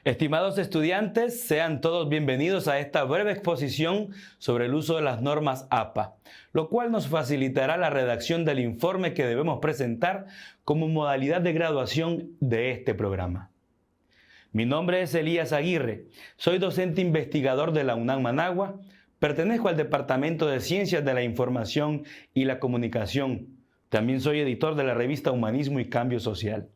Estimados estudiantes, sean todos bienvenidos a esta breve exposición sobre el uso de las normas APA, lo cual nos facilitará la redacción del informe que debemos presentar como modalidad de graduación de este programa. Mi nombre es Elías Aguirre, soy docente investigador de la UNAM Managua, pertenezco al Departamento de Ciencias de la Información y la Comunicación. También soy editor de la revista Humanismo y Cambio Social.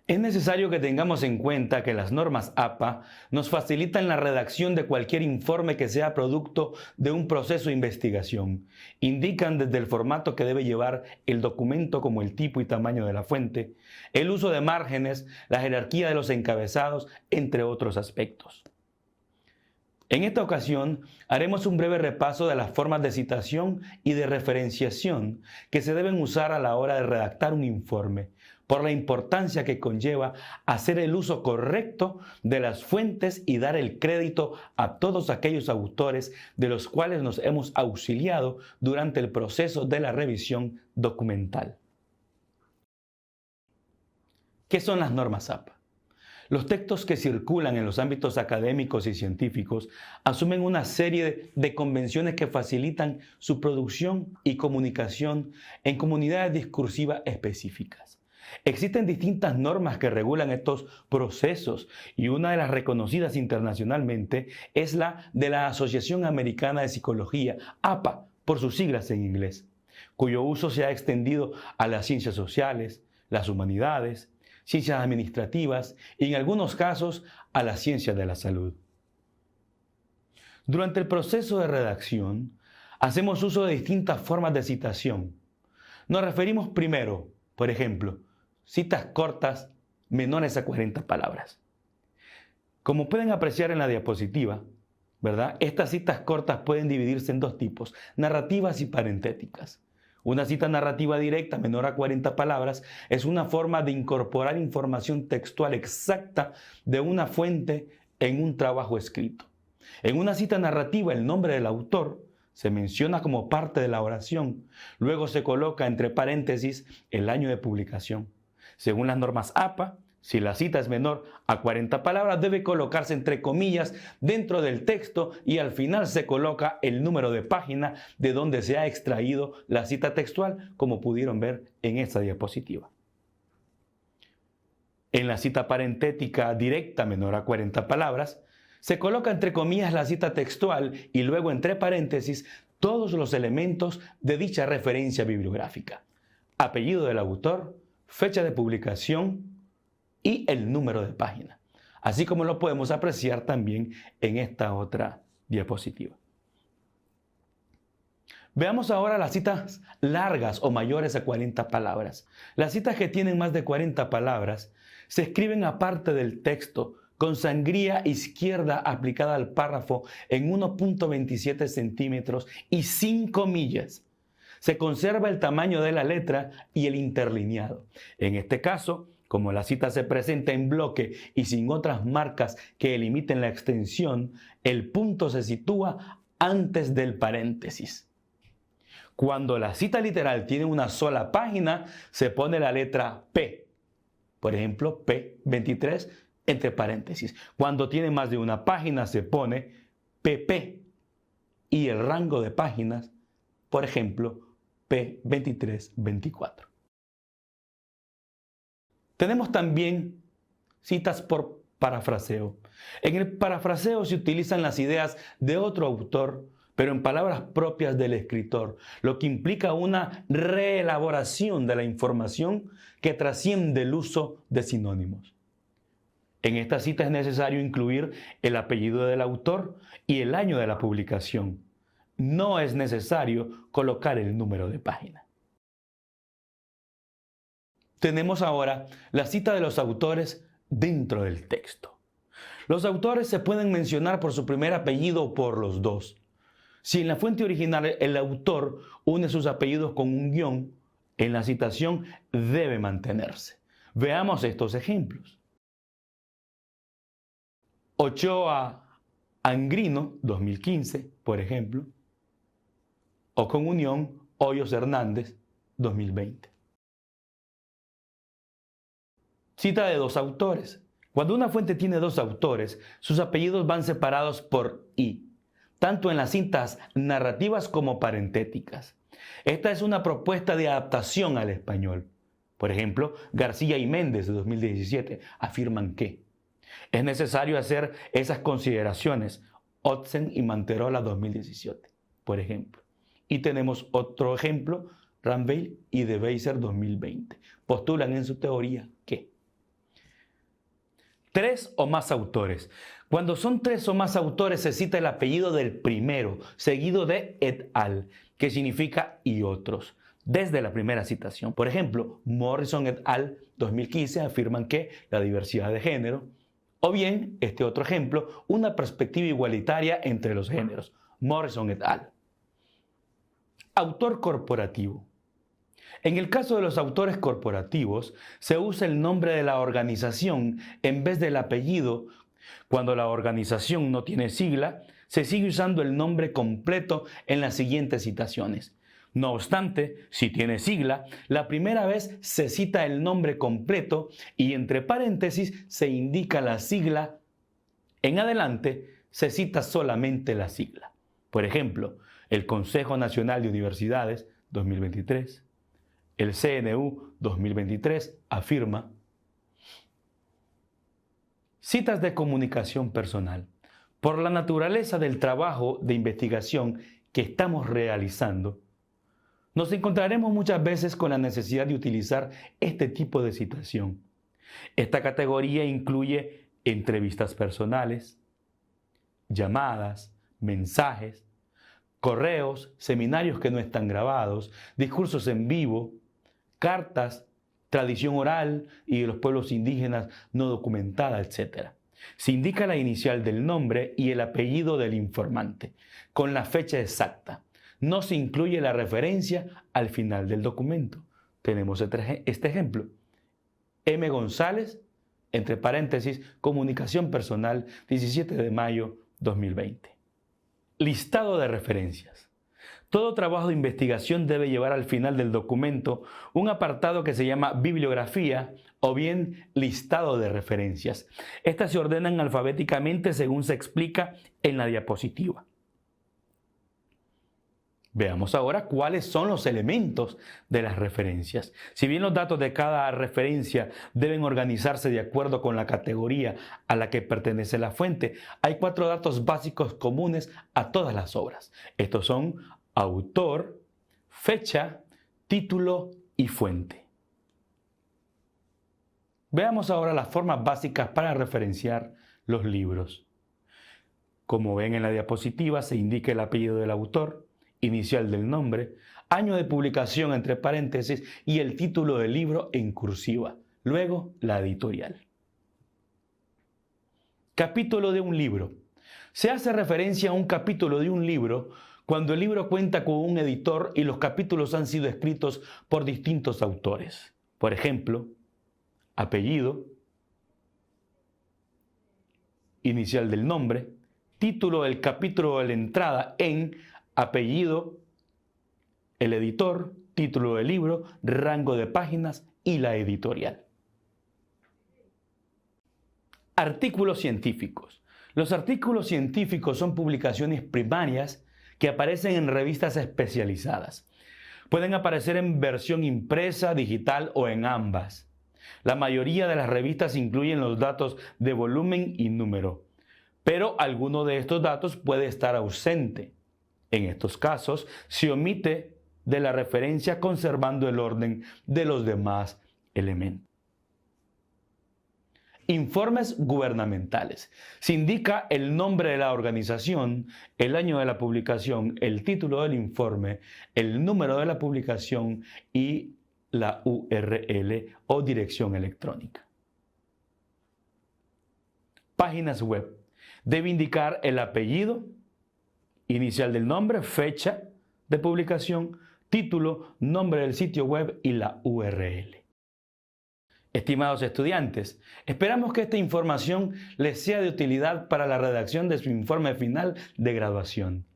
Es necesario que tengamos en cuenta que las normas APA nos facilitan la redacción de cualquier informe que sea producto de un proceso de investigación. Indican desde el formato que debe llevar el documento como el tipo y tamaño de la fuente, el uso de márgenes, la jerarquía de los encabezados, entre otros aspectos. En esta ocasión haremos un breve repaso de las formas de citación y de referenciación que se deben usar a la hora de redactar un informe, por la importancia que conlleva hacer el uso correcto de las fuentes y dar el crédito a todos aquellos autores de los cuales nos hemos auxiliado durante el proceso de la revisión documental. ¿Qué son las normas APA? Los textos que circulan en los ámbitos académicos y científicos asumen una serie de convenciones que facilitan su producción y comunicación en comunidades discursivas específicas. Existen distintas normas que regulan estos procesos y una de las reconocidas internacionalmente es la de la Asociación Americana de Psicología, APA, por sus siglas en inglés, cuyo uso se ha extendido a las ciencias sociales, las humanidades, ciencias administrativas y en algunos casos a las ciencias de la salud. Durante el proceso de redacción, hacemos uso de distintas formas de citación. Nos referimos primero, por ejemplo, citas cortas menores a 40 palabras. Como pueden apreciar en la diapositiva, ¿verdad? Estas citas cortas pueden dividirse en dos tipos, narrativas y parentéticas. Una cita narrativa directa menor a 40 palabras es una forma de incorporar información textual exacta de una fuente en un trabajo escrito. En una cita narrativa, el nombre del autor se menciona como parte de la oración. Luego se coloca entre paréntesis el año de publicación. Según las normas APA, si la cita es menor a 40 palabras, debe colocarse entre comillas dentro del texto y al final se coloca el número de página de donde se ha extraído la cita textual, como pudieron ver en esta diapositiva. En la cita parentética directa menor a 40 palabras, se coloca entre comillas la cita textual y luego entre paréntesis todos los elementos de dicha referencia bibliográfica: apellido del autor, fecha de publicación y el número de página, así como lo podemos apreciar también en esta otra diapositiva. Veamos ahora las citas largas o mayores a 40 palabras. Las citas que tienen más de 40 palabras se escriben aparte del texto, con sangría izquierda aplicada al párrafo en 1.27 centímetros y sin comillas. Se conserva el tamaño de la letra y el interlineado. En este caso, como la cita se presenta en bloque y sin otras marcas que limiten la extensión, el punto se sitúa antes del paréntesis. Cuando la cita literal tiene una sola página, se pone la letra P. Por ejemplo, P23 entre paréntesis. Cuando tiene más de una página, se pone PP. Y el rango de páginas, por ejemplo, P23-24. Tenemos también citas por parafraseo. En el parafraseo se utilizan las ideas de otro autor, pero en palabras propias del escritor, lo que implica una reelaboración de la información que trasciende el uso de sinónimos. En esta cita es necesario incluir el apellido del autor y el año de la publicación. No es necesario colocar el número de página. Tenemos ahora la cita de los autores dentro del texto. Los autores se pueden mencionar por su primer apellido o por los dos. Si en la fuente original el autor une sus apellidos con un guión, en la citación debe mantenerse. Veamos estos ejemplos. Ochoa Angrino, 2015, por ejemplo, o con unión Hoyos Hernández, 2020. Cita de dos autores, Cuando una fuente tiene dos autores, sus apellidos van separados por "y", tanto en las cintas narrativas como parentéticas. Esta es una propuesta de adaptación al español. Por ejemplo, García y Méndez de 2017 afirman que es necesario hacer esas consideraciones. Otzen y Manterola 2017, por ejemplo. Y tenemos otro ejemplo, Rambeil y De Beiser 2020. Postulan en su teoría que tres o más autores. Cuando son tres o más autores se cita el apellido del primero, seguido de et al, que significa y otros, desde la primera citación. Por ejemplo, Morrison et al. 2015 afirman que la diversidad de género, o bien, este otro ejemplo, una perspectiva igualitaria entre los géneros, Morrison et al. Autor corporativo. En el caso de los autores corporativos, se usa el nombre de la organización en vez del apellido. Cuando la organización no tiene sigla, se sigue usando el nombre completo en las siguientes citaciones. No obstante, si tiene sigla, la primera vez se cita el nombre completo y entre paréntesis se indica la sigla. En adelante se cita solamente la sigla. Por ejemplo, el Consejo Nacional de Universidades 2023, el CNU 2023 afirma. Citas de comunicación personal. Por la naturaleza del trabajo de investigación que estamos realizando, nos encontraremos muchas veces con la necesidad de utilizar este tipo de citación. Esta categoría incluye entrevistas personales, llamadas, mensajes, correos, seminarios que no están grabados, discursos en vivo, cartas, tradición oral y de los pueblos indígenas no documentada, etc. Se indica la inicial del nombre y el apellido del informante, con la fecha exacta. No se incluye la referencia al final del documento. Tenemos este ejemplo. M. González, entre paréntesis, comunicación personal, 17 de mayo 2020. Listado de referencias. Todo trabajo de investigación debe llevar al final del documento un apartado que se llama bibliografía o bien listado de referencias. Estas se ordenan alfabéticamente según se explica en la diapositiva. Veamos ahora cuáles son los elementos de las referencias. Si bien los datos de cada referencia deben organizarse de acuerdo con la categoría a la que pertenece la fuente, hay 4 datos básicos comunes a todas las obras. Estos son autor, fecha, título y fuente. Veamos ahora las formas básicas para referenciar los libros. Como ven en la diapositiva, se indica el apellido del autor, inicial del nombre, año de publicación entre paréntesis y el título del libro en cursiva. Luego, la editorial. Capítulo de un libro. Se hace referencia a un capítulo de un libro cuando el libro cuenta con un editor y los capítulos han sido escritos por distintos autores. Por ejemplo, apellido, inicial del nombre, título del capítulo de la entrada en apellido, el editor, título del libro, rango de páginas y la editorial. Artículos científicos. Los artículos científicos son publicaciones primarias que aparecen en revistas especializadas. Pueden aparecer en versión impresa, digital o en ambas. La mayoría de las revistas incluyen los datos de volumen y número, pero alguno de estos datos puede estar ausente. En estos casos, se omite de la referencia conservando el orden de los demás elementos. Informes gubernamentales. Se indica el nombre de la organización, el año de la publicación, el título del informe, el número de la publicación y la URL o dirección electrónica. Páginas web. Debe indicar el apellido, inicial del nombre, fecha de publicación, título, nombre del sitio web y la URL. Estimados estudiantes, esperamos que esta información les sea de utilidad para la redacción de su informe final de graduación.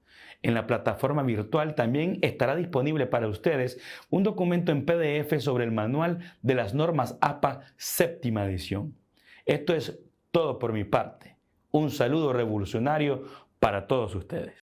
En la plataforma virtual también estará disponible para ustedes un documento en PDF sobre el manual de las normas APA séptima edición. Esto es todo por mi parte. Un saludo revolucionario para todos ustedes.